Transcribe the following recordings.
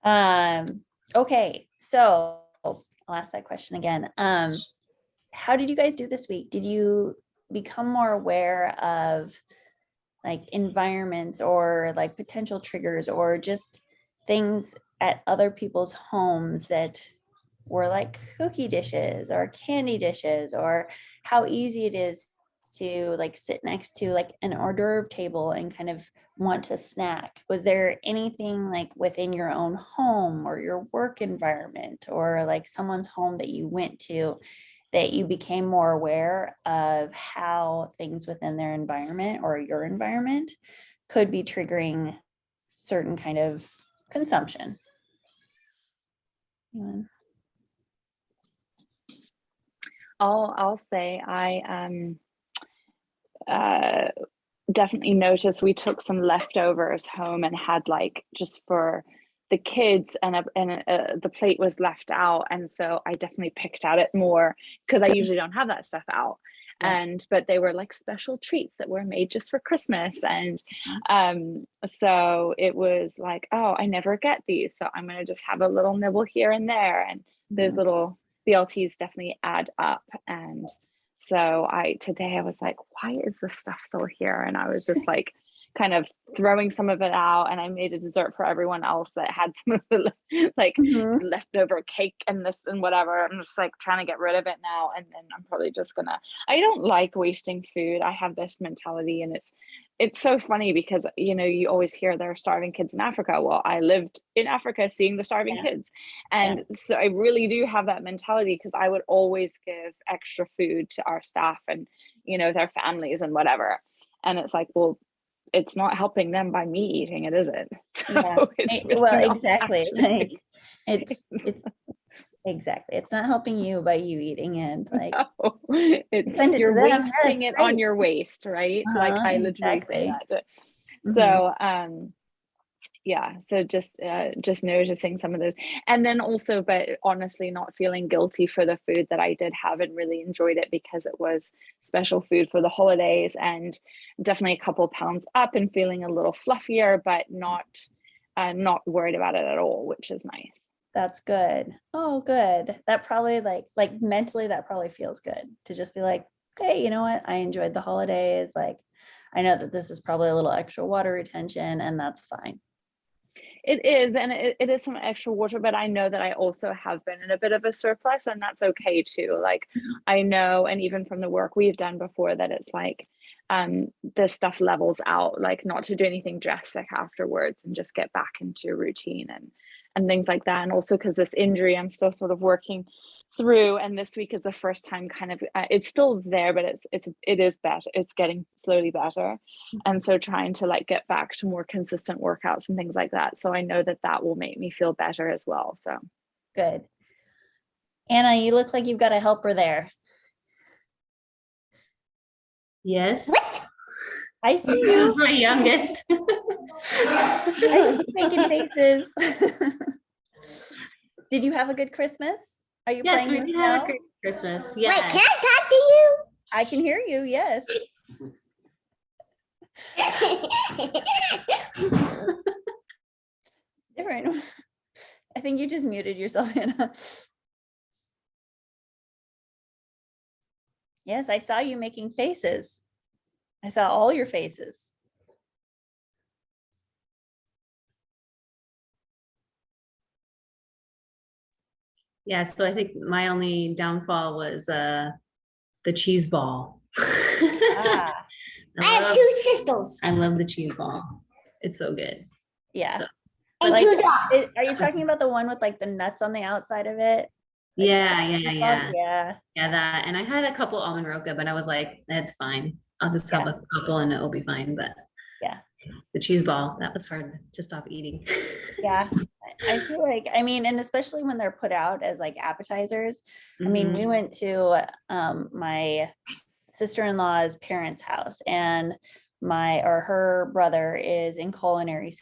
Okay, so I'll ask that question again. How did you guys do this week? Did you become more aware of like environments or like potential triggers or just things at other people's homes that were like cookie dishes or candy dishes, or how easy it is to like sit next to like an hors d'oeuvre table and kind of want to snack? Was there anything like within your own home or your work environment or like someone's home that you went to that you became more aware of how things within their environment or your environment could be triggering certain kind of consumption? Anyone? I'll say I uh definitely noticed we took some leftovers home and had like just for the kids, and the plate was left out, and so I definitely picked at it more because I usually don't have that stuff out. Yeah. And but they were like special treats that were made just for Christmas, and so it was like, oh, I never get these, so I'm gonna just have a little nibble here and there, and those Mhm. little BLTs definitely add up. And so today I was like, why is this stuff still here? And I was just like kind of throwing some of it out, and I made a dessert for everyone else that had some of the like Mhm. leftover cake and this and whatever. I'm just like trying to get rid of it now, and then I'm probably just gonna, I don't like wasting food. I have this mentality, and it's so funny because you always hear there are starving kids in Africa. Well, I lived in Africa seeing the starving Yeah. kids. Yeah. And so I really do have that mentality because I would always give extra food to our staff and, their families and whatever. And it's like, well, it's not helping them by me eating it, is it? Yeah. So it's really Well, not exactly. Like actually. it's exactly. It's not helping you by you eating it. Like No, you send it to you're them. That's wasting it on great. your waste, right? Like I literally say Exactly. that. Hmm. So yeah, so just noticing some of those, and then also, but honestly not feeling guilty for the food that I did have and really enjoyed it because it was special food for the holidays, and definitely a couple pounds up and feeling a little fluffier, but not worried about it at all, which is nice. That's good. Oh, good. That probably like mentally that probably feels good to just be like, okay, you know what? I enjoyed the holidays. Like I know that this is probably a little extra water retention and that's fine. It is, and it is some extra water, but I know that I also have been in a bit of a surplus, and that's okay too. Like I know, and even from the work we've done before, that it's like the stuff levels out, like not to do anything drastic afterwards and just get back into your routine and things like that. And also because this injury, I'm still sort of working through, and this week is the first time kind of it's still there, but it is better, it's getting slowly better. And so trying to like get back to more consistent workouts and things like that, so I know that that will make me feel better as well. So Good. Anna, you look like you've got a helper there. Yes. I see This you. is my youngest. I see you making faces. Did you have a good Christmas? Are you Yes, playing we in the did have a snow? great Christmas. Wait, Yes. can I talk to you? I can hear you. Yes. Different. I think you just muted yourself, Anna. Yes, I saw you making faces. I saw all your faces. Yeah, so I think my only downfall was the cheese ball. Ah, I have two sisters I love the cheese ball. It's so good. yeah. So, and Like, two dogs. are you talking about the one with like the nuts on the outside of it? Like, yeah, yeah, yeah. yeah. Yeah, that. And I had a couple almond roca, but I was like, that's fine. I'll just have Yeah. a couple and it'll be fine. But Yeah. the cheese ball, that was hard to stop eating. Yeah. I feel like, I mean, and especially when they're put out as like appetizers. I mean, we went to my sister-in-law's parents' house, and her brother is in culinary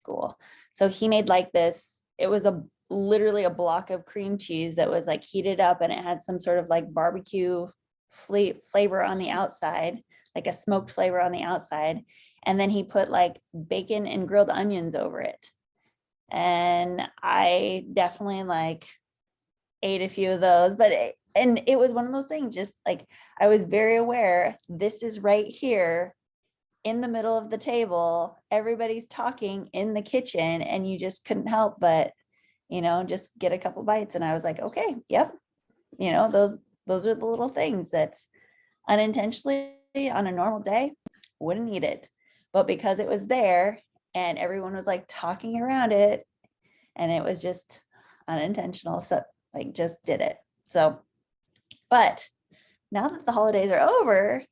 school. So he made like this, it was literally a block of cream cheese that was like heated up, and it had some sort of like barbecue flavor on the outside, like a smoked flavor on the outside. And then he put like bacon and grilled onions over it. And I definitely like ate a few of those, but it was one of those things, just like I was very aware, this is right here in the middle of the table. Everybody's talking in the kitchen and you just couldn't help but, just get a couple bites. And I was like, okay, yep. Those are the little things that unintentionally on a normal day wouldn't eat it. But because it was there and everyone was like talking around it and it was just unintentional, so like just did it. So, but now that the holidays are over,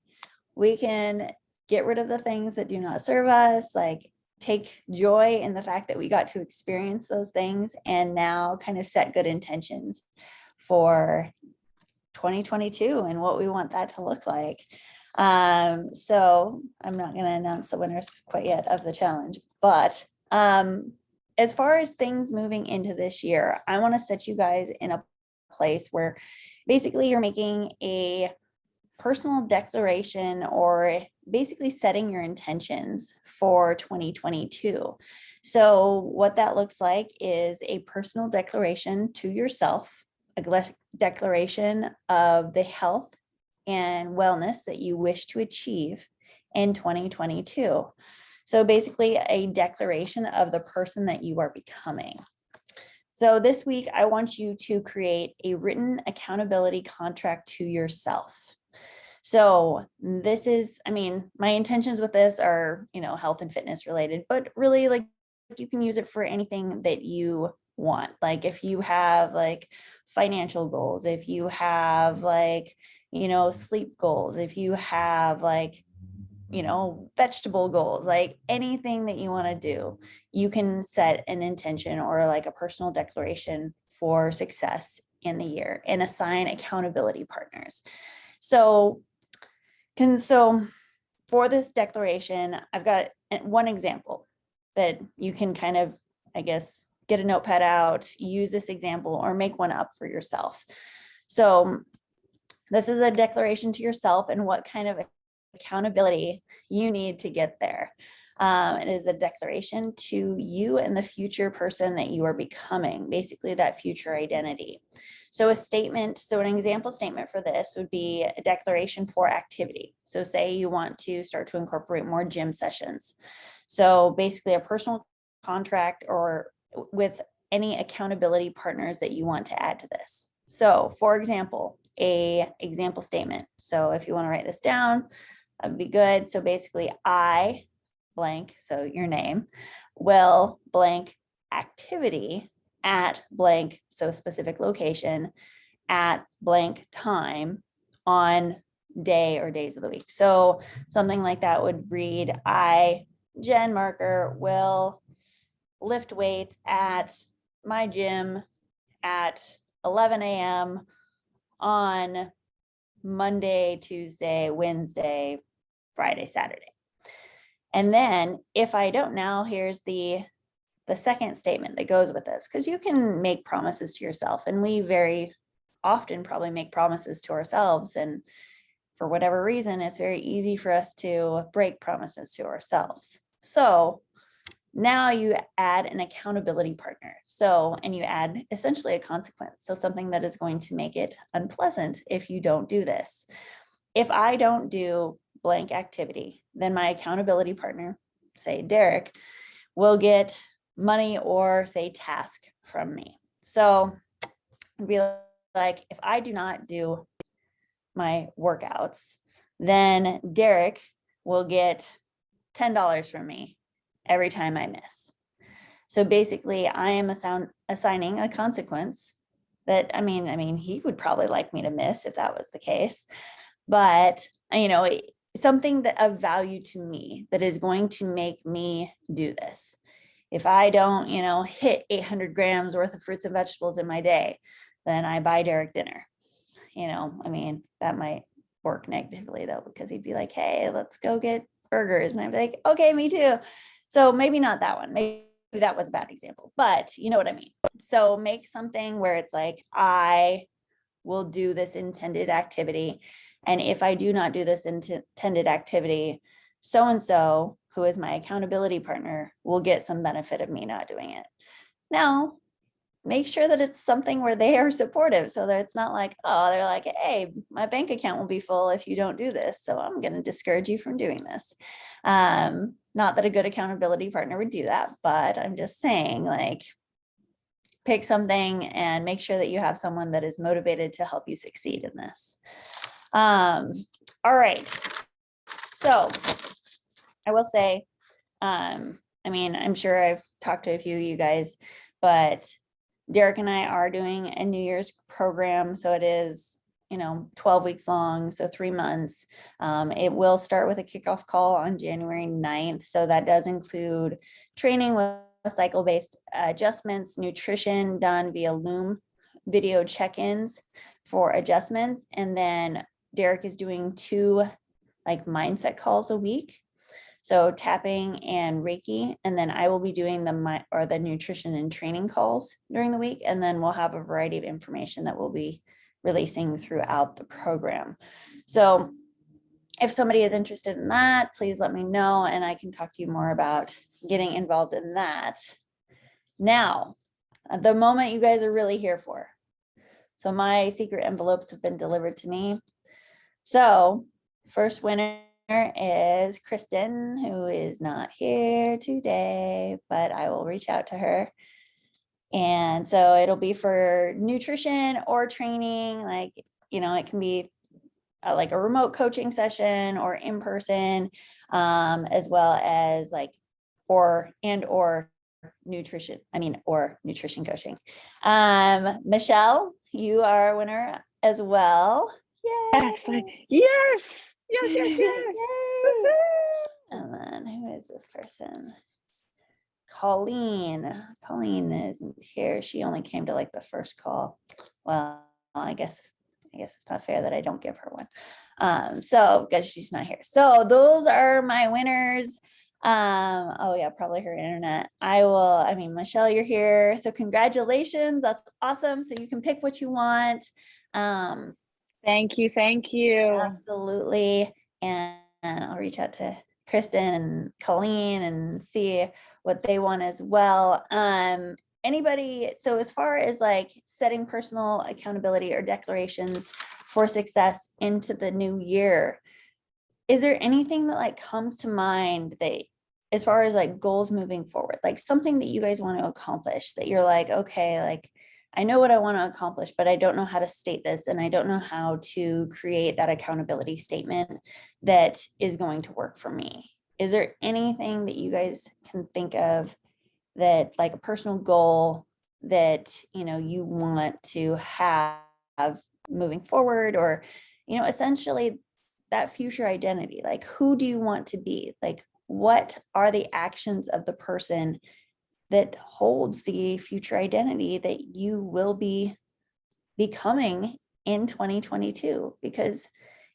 we can get rid of the things that do not serve us, like take joy in the fact that we got to experience those things and now kind of set good intentions for 2022 and what we want that to look like. So I'm not going to announce the winners quite yet of the challenge, but as far as things moving into this year, I want to set you guys in a place where basically you're making a personal declaration or basically setting your intentions for 2022. So what that looks like is a personal declaration to yourself, a declaration of the health and wellness that you wish to achieve in 2022. So basically a declaration of the person that you are becoming. So this week, I want you to create a written accountability contract to yourself. So this is, my intentions with this are, health and fitness related, but really like you can use it for anything that you want. Like if you have like financial goals, if you have like, sleep goals, if you have like, vegetable goals, like anything that you want to do, you can set an intention or like a personal declaration for success in the year and assign accountability partners. So for this declaration, I've got one example that you can kind of, I guess, get a notepad out, use this example or make one up for yourself. So this is a declaration to yourself and what kind of accountability you need to get there. It is a declaration to you and the future person that you are becoming, basically that future identity. So an example statement for this would be a declaration for activity. So say you want to start to incorporate more gym sessions. So basically a personal contract or with any accountability partners that you want to add to this. So for example, a example statement. So if you want to write this down, that'd be good. So basically I blank, so your name, will blank activity at blank, so specific location, at blank time on day or days of the week. So something like that would read, I, Jen Marker, will lift weights at my gym at 11 a.m. on Monday, Tuesday, Wednesday, Friday, Saturday. And then if I don't now, here's the second statement that goes with this, because you can make promises to yourself. And we very often probably make promises to ourselves. And for whatever reason, it's very easy for us to break promises to ourselves. So now you add an accountability partner. And you add essentially a consequence. So something that is going to make it unpleasant if you don't do this. If I don't do blank activity, then my accountability partner, say Derek, will get money or say task from me. So it'd be like, if I do not do my workouts, then Derek will get $10 from me every time I miss. So basically I am assigning a consequence that, he would probably like me to miss if that was the case, but something that of value to me that is going to make me do this. If I don't, hit 800 grams worth of fruits and vegetables in my day, then I buy Derek dinner. That might work negatively though, because he'd be like, hey, let's go get burgers. And I'd be like, okay, me too. So maybe not that one. Maybe that was a bad example, but you know what I mean? So make something where it's like, I will do this intended activity. And if I do not do this intended activity, so-and-so who is my accountability partner, will get some benefit of me not doing it. Now, make sure that it's something where they are supportive, so that it's not like, oh, they're like, hey, my bank account will be full if you don't do this, so I'm going to discourage you from doing this. Not that a good accountability partner would do that, but I'm just saying, like, pick something and make sure that you have someone that is motivated to help you succeed in this. All right. So I will say, I mean, I'm sure I've talked to a few of you guys, but Derek and I are doing a New Year's program. So it is, 12 weeks long, so 3 months. It will start with a kickoff call on January 9th. So that does include training with cycle-based adjustments, nutrition done via Loom, video check-ins for adjustments. And then Derek is doing 2 like mindset calls a week. So tapping and Reiki, and then I will be doing the nutrition and training calls during the week. And then we'll have a variety of information that we'll be releasing throughout the program. So if somebody is interested in that, please let me know and I can talk to you more about getting involved in that. Now, the moment you guys are really here for. So my secret envelopes have been delivered to me. So first winner is Kristen, who is not here today, but I will reach out to her. And so it'll be for nutrition or training, like, it can be like a remote coaching session or in person, as well as like, or nutrition coaching. Michelle, you are a winner as well. Yay. Excellent. Yes. Yes. And then who is this person? Colleen isn't here. She only came to like the first call. Well, I guess it's not fair that I don't give her one. So because she's not here. So those are my winners. Oh yeah, probably her internet. Michelle, you're here. So congratulations. That's awesome. So you can pick what you want. Thank you. Absolutely. And I'll reach out to Kristen and Colleen and see what they want as well. Anybody, so as far as like setting personal accountability or declarations for success into the new year, is there anything that like comes to mind that as far as like goals moving forward, like something that you guys want to accomplish that you're like, okay, like I know what I want to accomplish, but I don't know how to state this. And I don't know how to create that accountability statement that is going to work for me. Is there anything that you guys can think of that like a personal goal that, you want to have moving forward, or, essentially that future identity, like who do you want to be? Like, what are the actions of the person that holds the future identity that you will be becoming in 2022? Because,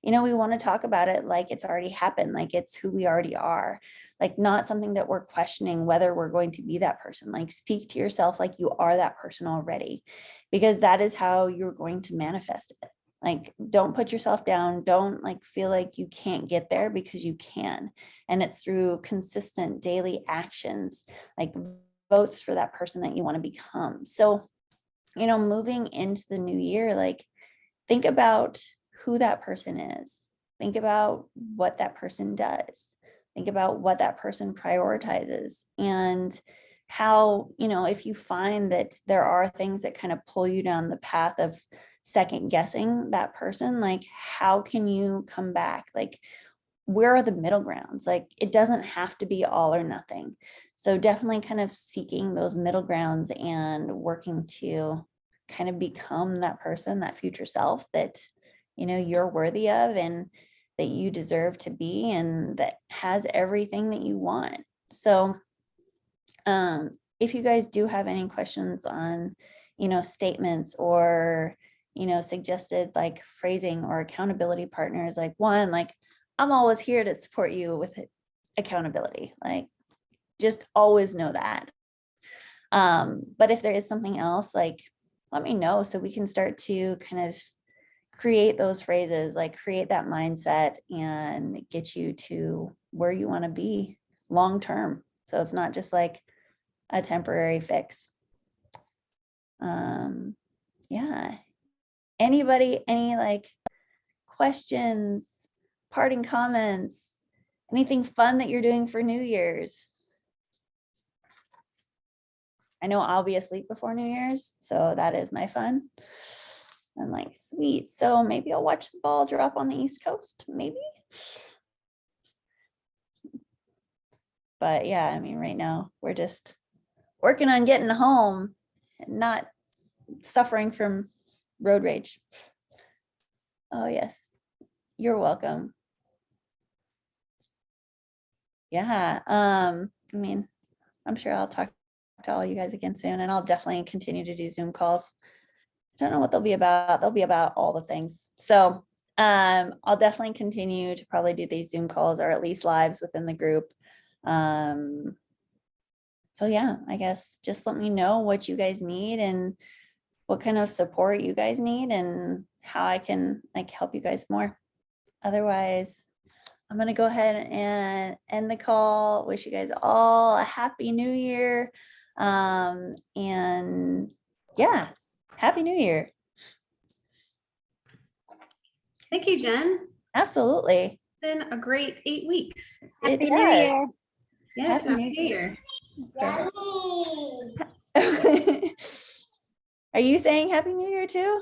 we want to talk about it like it's already happened, like it's who we already are, like not something that we're questioning whether we're going to be that person. Like speak to yourself like you are that person already, because that is how you're going to manifest it. Like, don't put yourself down. Don't like feel like you can't get there, because you can. And it's through consistent daily actions, like votes for that person that you want to become. So, moving into the new year, like think about who that person is. Think about what that person does. Think about what that person prioritizes, and how, if you find that there are things that kind of pull you down the path of second guessing that person, like how can you come back? Like, where are the middle grounds? Like, it doesn't have to be all or nothing. So definitely kind of seeking those middle grounds and working to kind of become that person, that future self that, you're worthy of and that you deserve to be, and that has everything that you want. So if you guys do have any questions on, statements or, suggested like phrasing or accountability partners, like one, like I'm always here to support you with accountability. Like, just always know that. But if there is something else, like, let me know so we can start to kind of create those phrases, like create that mindset and get you to where you want to be long term. So it's not just like a temporary fix. Yeah. Anybody, any like questions, parting comments, anything fun that you're doing for New Year's? I know I'll be asleep before New Year's, so that is my fun. I'm like, sweet. So maybe I'll watch the ball drop on the East Coast, maybe. But yeah, I mean, right now we're just working on getting home and not suffering from road rage. Oh, yes. You're welcome. Yeah. I mean, I'm sure I'll talk to all you guys again soon, and I'll definitely continue to do Zoom calls. I don't know what they'll be about. They'll be about all the things. So I'll definitely continue to probably do these Zoom calls or at least lives within the group. So yeah, I guess just let me know what you guys need and what kind of support you guys need and how I can like help you guys more. Otherwise, I'm going to go ahead and end the call. Wish you guys all a happy new year. And yeah, happy new year. Thank you, Jen. Absolutely. Been a great 8 weeks. Happy It New does. Year. Yes, Happy happy New New Year. Yummy. Are you saying happy new year too?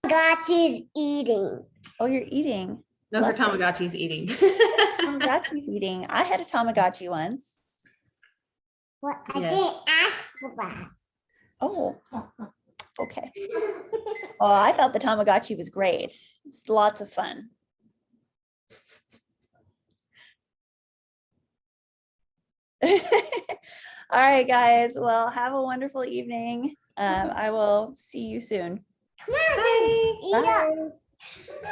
Tamagotchi's eating. Oh, you're eating. No, her Lovely. Tamagotchi's eating. Tamagotchi's eating. I had a Tamagotchi once. What? I Yes. didn't ask for that. Oh, okay. Well, I thought the Tamagotchi was great. It's lots of fun. All right, guys. Well, have a wonderful evening. I will see you soon. Come on, eat up. Bye.